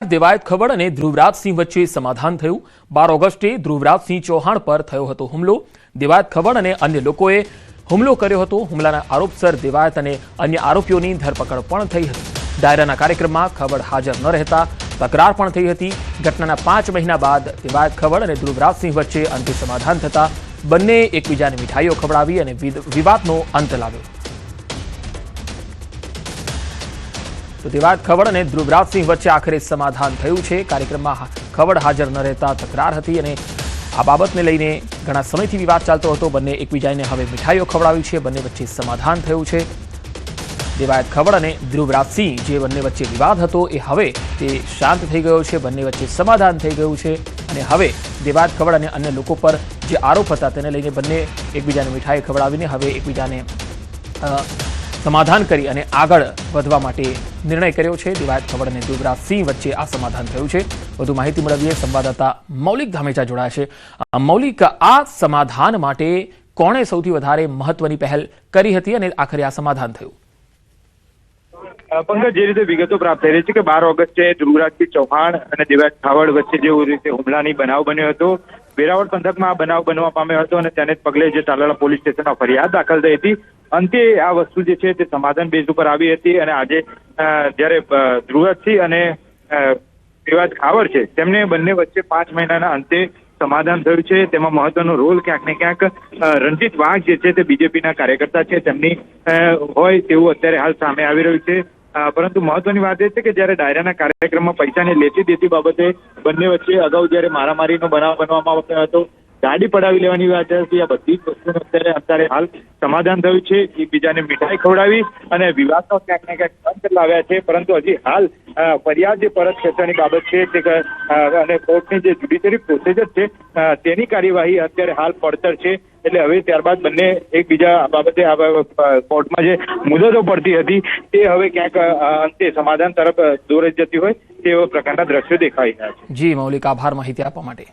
દેવાયત ખબર અને ધ્રુવરાજસિંહ વચ્ચે સમાધાન થયું। 12 ઓગસ્ટે ધ્રુવરાજસિંહ ચૌહાણ પર થયો હતો હુમલો। દેવાયત ખબર અને અન્ય લોકોએ હુમલો કર્યો હતો। હુમલાના આરોપસર દેવાયત અને અન્ય આરોપીઓની ધરપકડ પણ થઈ હતી। ડાયરાના કાર્યક્રમમાં ખબર હાજર ન રહેતા તકરાર પણ થઈ હતી। ઘટનાના 5 મહિના બાદ દેવાયત ખબર અને ધ્રુવરાજસિંહ વચ્ચે અંતે સમાધાન થતા બંને એકબીજાને મીઠાઈઓ ખવડાવી અને વિવાદનો અંત લાવ્યો। તો દેવાયત ખવડ અને ધ્રુવરાજસિંહ વચ્ચે આખરે સમાધાન થયું છે। કાર્યક્રમમાં ખવડ હાજર ન રહેતા તકરાર હતી અને આ બાબતને લઈને ઘણા સમયથી વિવાદ ચાલતો હતો। બંને એકબીજાને હવે મીઠાઈઓ ખવડાવી છે। બંને વચ્ચે સમાધાન થયું છે। દેવાયત ખવડ અને ધ્રુવરાજસિંહ જે બંને વચ્ચે વિવાદ હતો એ હવે તે શાંત થઈ ગયો છે। બંને વચ્ચે સમાધાન થઈ ગયું છે અને હવે દેવાયત ખવડ અને અન્ય લોકો પર જે આરોપ હતા તેને લઈને બંને એકબીજાને મીઠાઈ ખવડાવીને હવે એકબીજાને સમાધાન કરી અને આગળ વધવા માટે નિર્ણય કર્યો છે। દેવાયત ખવડ અને ધ્રુવરાજસિંહ વચ્ચે આ સમાધાન થયું છે। વધુ માહિતી મેળવીએ સંવાદદાતા મૌલિક ધામેચા જોડાયા છે। મૌલિક, આ સમાધાન માટે કોણે સૌથી વધારે મહત્વની પહેલ કરી હતી અને આખરે આ સમાધાન થયું? પંકજ, જે રીતે વિગતો પ્રાપ્ત થઈ રહી છે કે 12 ઓગસ્ટે ધ્રુવરાજસિંહ ચૌહાણ અને દેવાયત ખાવડ વચ્ચે જે રીતે હુમલાની બનાવ બન્યો હતો, વેરાવળ પંથકમાં આ બનાવ બનવા પામ્યો હતો અને તેને જ પગલે જે તાલાલા પોલીસ સ્ટેશનમાં ફરિયાદ દાખલ થઈ હતી। અંતે આ વસ્તુ જે છે તે સમાધાન બેઝ ઉપર આવી હતી અને આજે જ્યારે ધ્રુવરાજસિંહ અને દેવાયત ખાવડ છે તેમને બંને વચ્ચે 5 મહિનાના અંતે સમાધાન થયું છે। તેમાં મહત્વનો રોલ ક્યાંક ને ક્યાંક રણજીત વાઘ જે છે તે બીજેપીના કાર્યકર્તા છે તેમની હોય તેવું અત્યારે હાલ સામે આવી રહ્યું છે। પરંતુ મહત્વની વાત એ છે કે જ્યારે ડાયરાના કાર્યક્રમમાં પૈસાની લેતી દેતી બાબતે બંને વચ્ચે અગાઉ જ્યારે મારામારીનો બનાવ બનવામાં આવ્યો હતો, ગાડી પડાવી લેવાની વાત હતી, આ બધી જ વસ્તુનું અત્યારે હાલ સમાધાન થયું છે। એકબીજાને મીઠાઈ ખવડાવી અને વિવાદનો ક્યાંક ને ક્યાંક અંત લાવ્યા છે। પરંતુ હજી હાલ ફરિયાદ જે પરત ખેંચવાની બાબત છે તે અને કોર્ટની જે જ્યુડિશિયરી પ્રોસેજર છે તેની કાર્યવાહી અત્યારે હાલ પડતર છે। એટલે હવે ત્યારબાદ બંને એકબીજા બાબતે કોર્ટમાં જે મુદતો પડતી હતી તે હવે ક્યાંક અંતે સમાધાન તરફ દોરી જતી હોય તેવા પ્રકારના દ્રશ્યો દેખાઈ રહ્યા છે। જી મૌલિક, આભાર માહિતી આપવા માટે।